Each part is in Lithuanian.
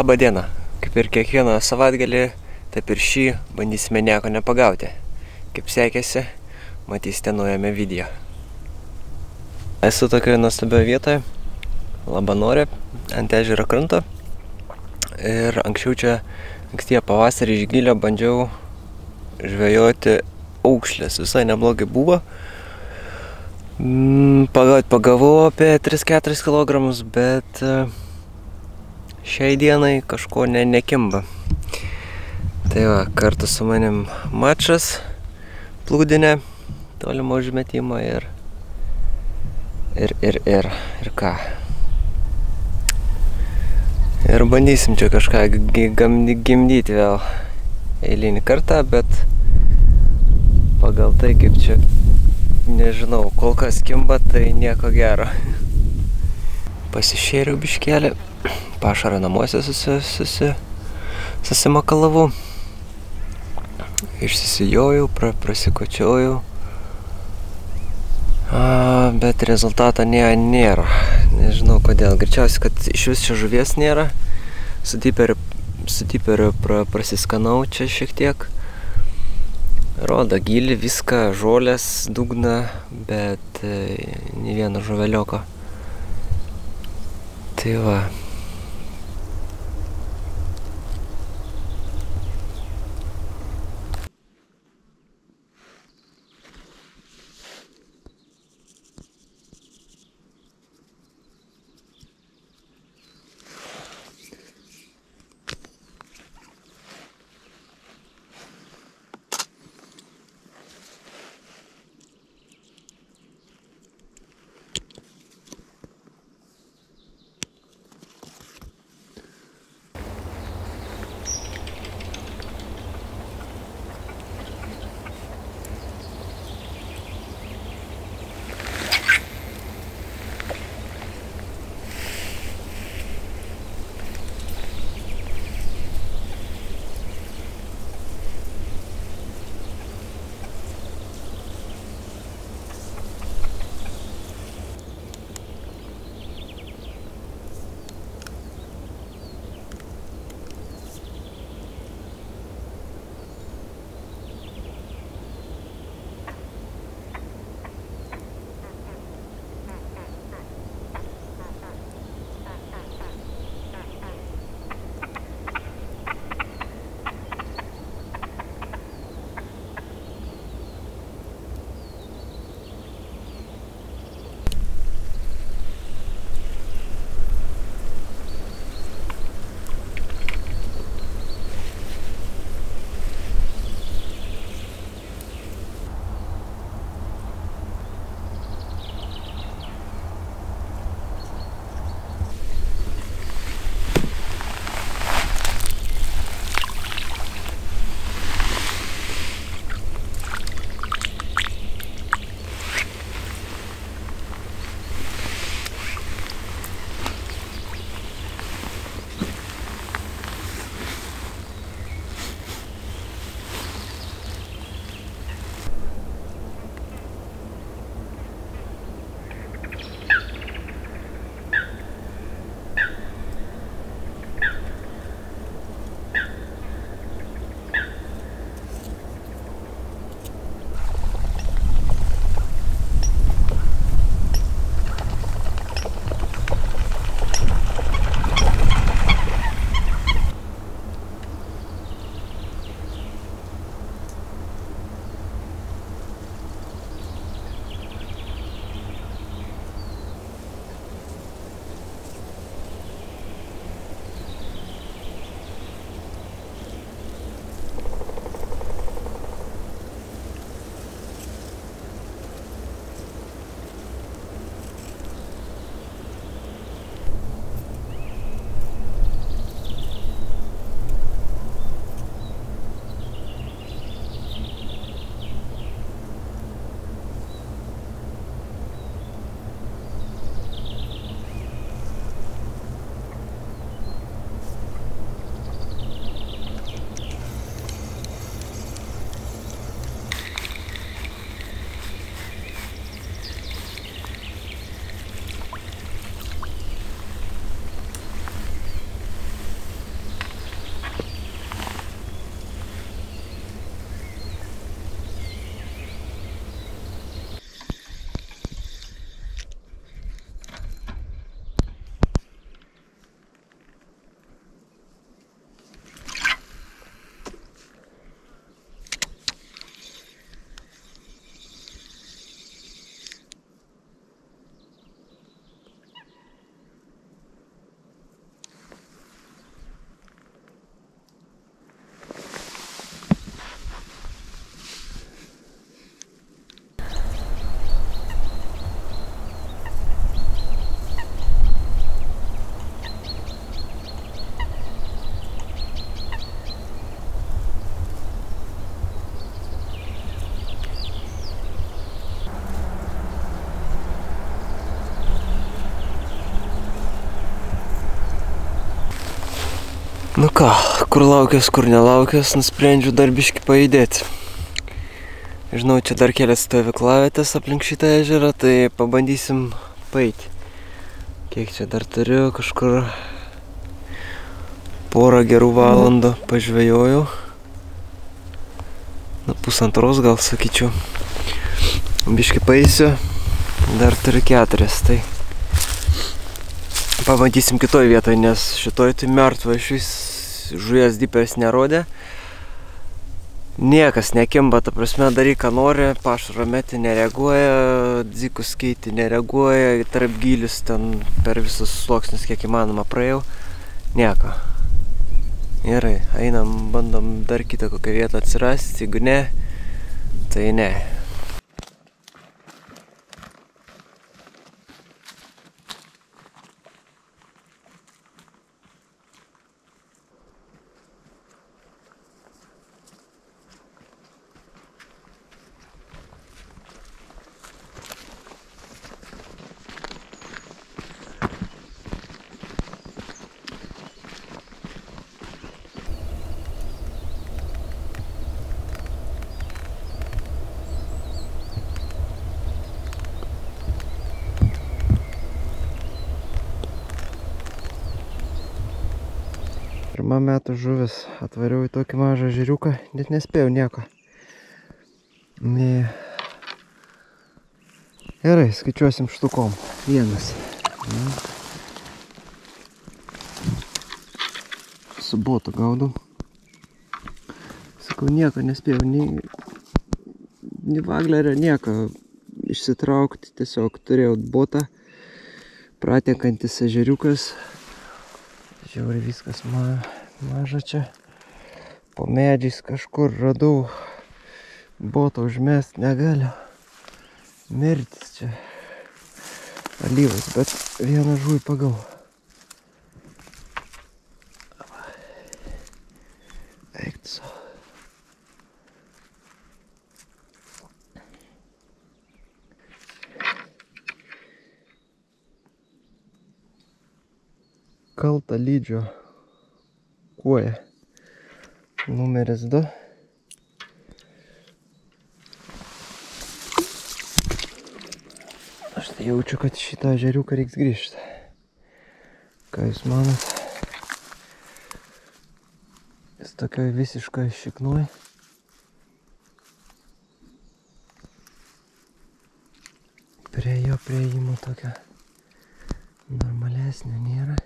Labą dieną. Kaip ir kiekvieną savaitgalį, taip ir šį bandysime nieko nepagauti. Kaip sekėsi, matysite naujame video. Esu tokioje nuostabioje vietoje, Labanore, ant ežero kranto. Ir anksčiau čia ankstyvą pavasarį iš gylio bandžiau žvejoti aukšlės. Visai neblogai buvo. Pagavau apie 3-4 kg, bet šiai dienai kažko nekimba. Tai va, kartu su manim mačas, plūdinė, tolimo užmetimo ir ką. Ir bandysim čia kažką gimdyti vėl eilinį kartą, bet pagal tai, kaip čia, nežinau, kol kas kimba, tai nieko gero. Pasišėriau biškelį, pašarą namuose susimakalavau, išsisijojau, prasikočiojau, bet rezultato nėra. Nežinau kodėl, greičiausiai, kad iš vis čia žuvies nėra. Su tiperiu prasiskanau čia šiek tiek. Rodo gilį, viską, žolės, dugną, bet nei vieno žuvelioko. Tai va. Nu ką, kur laukęs, kur nelaukęs, nusprendžiu dar biškį pajudėti. Žinau, čia dar kelias stovyklavietės aplink šitą ežerą, tai pabandysim paeiti. Kiek čia dar turiu, kažkur porą gerų valandų pažvejojau. Na, pusantros gal sakyčiau. Biškį paeisiu, dar turiu 4, tai pabandysim kitoj vietoj, nes šitoj tai mертва, iš vis žuvies dypės nerodė. Niekas nekimba, ta prasme, daryk ką nori, pašarą meti nereaguoja, dzikus keiti nereaguoja, tarp gylis ten per visus sluoksnius kiek įmanoma praėjau, nieko. Gerai, einam, bandom dar kitą kokią vietą atsirasti, jeigu ne, tai ne. Pirmą metų žuvis, atvariau į tokį mažą ežeriuką, net nespėjau nieko. Gerai, skaičiuosim štukom. 1. Su botu gaudau. Sakau, nieko nespėjau, nei vaglerio, nieko išsitraukti. Tiesiog turėjau botą, pratekantis ežeriukas. Žiauriai viskas maža čia. Po medžiais kažkur radau. Botą užmest negaliu. Mirtis čia. Alyvas, bet vieną žuvį pagau. Eikti savo. Kalta lydžio kuoja. Numeris 2. Aš tai jaučiu, kad šitą ežeriuką reiks grįžti. Ką jūs manot? Jis tokioj visiškai šiknoj. Prie jo prieimo tokio normalesnio nėra.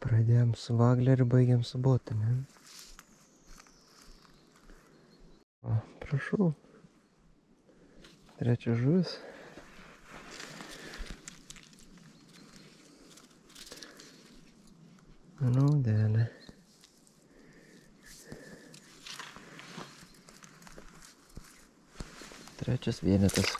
Pradėjom su vagleriu, baigėm su botu, ne? O, prašau. 3 žuvis. Naudelė. Trečias vienetas.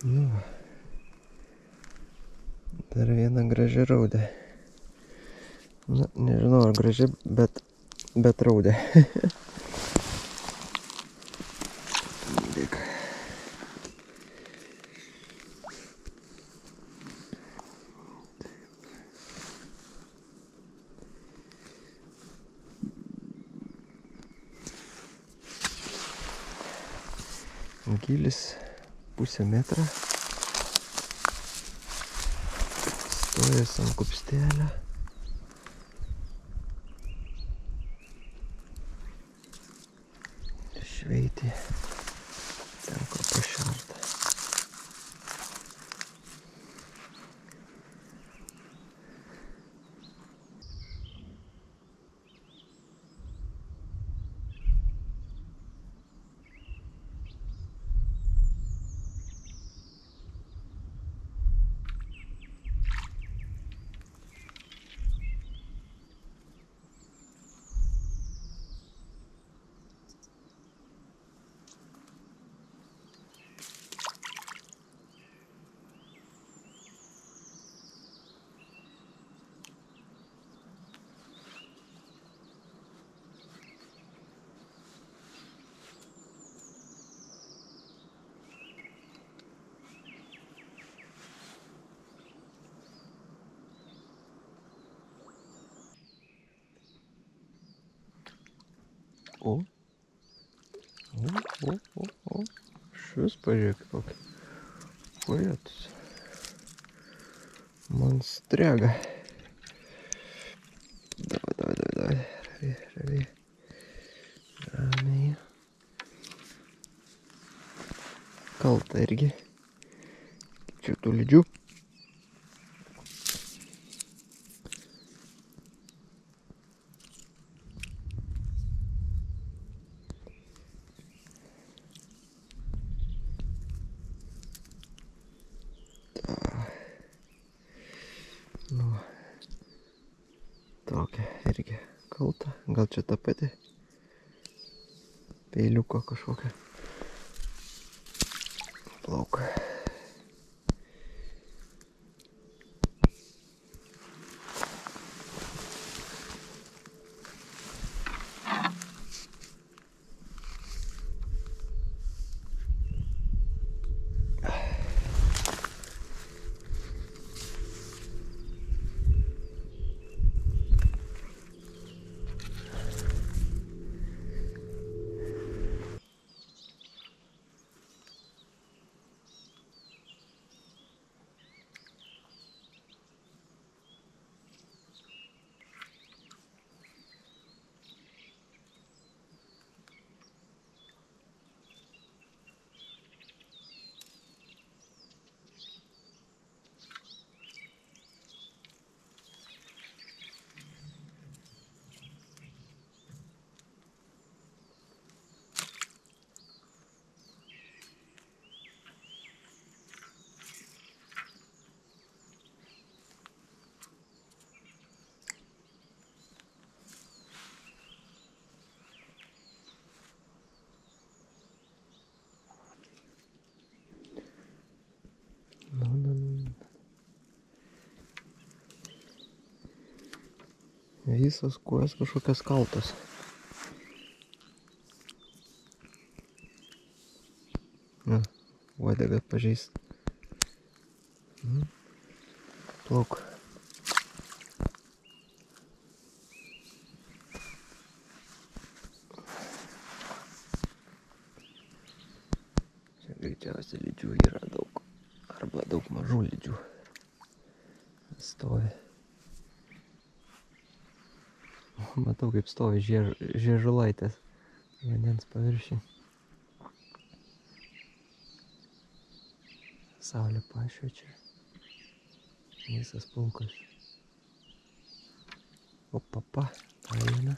Nu, dar viena graži raudė. Na, nežinau, ar graži, bet raudė. Gylis 0,5 metrą. kojas ant kupstelio. Šveitį. Ten kur pašarta. O. Šis pažiūrėk kokį. Kojotus. Monstrega. Davai. Ramiai. Kalta irgi. Čia tų lydžių. Nu, tokia irgi kalta. Gal čia ta pati peiliuko kažkokia plauka. Visas kojas kažkokias kaltas. Na, uodega pažeist. Plauk. Čia greičiausiai lydžių yra daug. Arba daug mažų lydžių. Stovi. Matau, kaip stovi žiežulaitės vandens paviršiai. Saulė pašviečia. Visas pulkas. Opapa, paeina.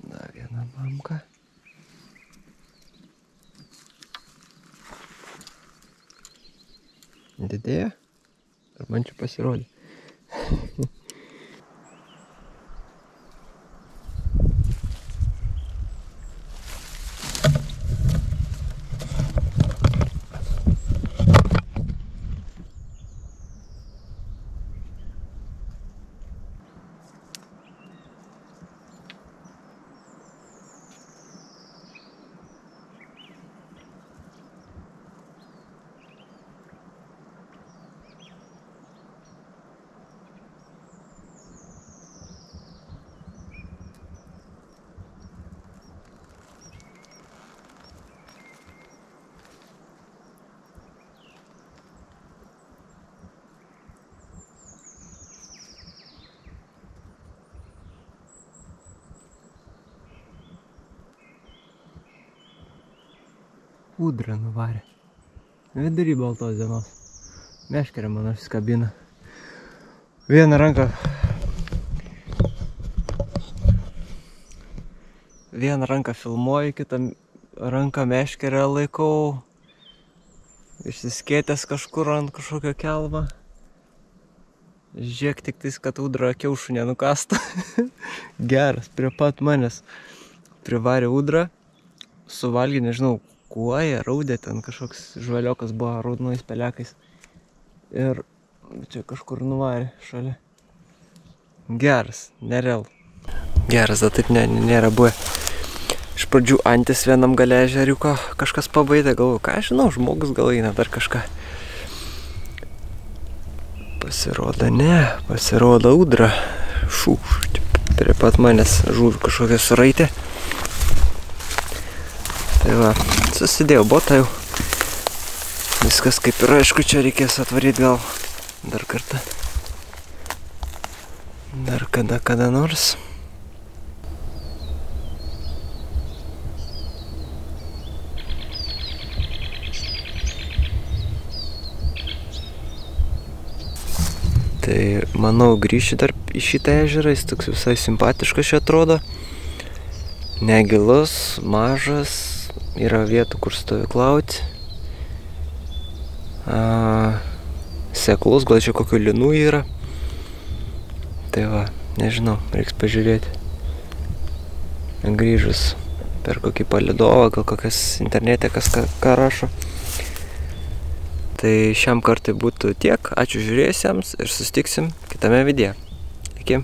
Dar viena mamka. Didėja? Ar man čia pasirodė? Ūdra nuvarė. Vidury baltos dienos. Meškerė mano skabina. Vieną ranką filmuoju, kitą ranką meškerę laikau. Išsiskėtęs kažkur ant kažkokio kelmo. Žiūrėk tik tais, kad ūdra kiaušų nenukasta. Geras, prie pat manęs privarė ūdra. Suvalgė, nežinau, kuoja, raudė, ten kažkoks žvaliokas buvo raudonais pelekais. Ir čia kažkur nuvarė šalia. Geras, nereal. Geras, dar taip nėra buvę. Iš pradžių antis vienam gale ežeriuko kažkas pabaidė, galvoju, ką žinau, žmogus gal eina dar kažką. Pasirodo, ne, pasirodo ūdra. Prie pat manęs žuvį kažkokia suraitė. Tai va, susidėjau botą jau. Viskas kaip ir aišku, čia reikės atvaryti gal dar kartą. Dar kada nors. Tai manau grįšiu dar į šitą ežerą, jis toks visai simpatiškas čia atrodo. Negilus, mažas. Yra vietų, kur stovyklauti. Seklus, gal čia kokių linų yra. Tai va, nežinau, reiks pažiūrėti. Grįžus per kokį palydovą, gal kokias internete kas ką rašo. Tai šiam kartui būtų tiek. Ačiū žiūrėjusiems ir susitiksim kitame video. Iki.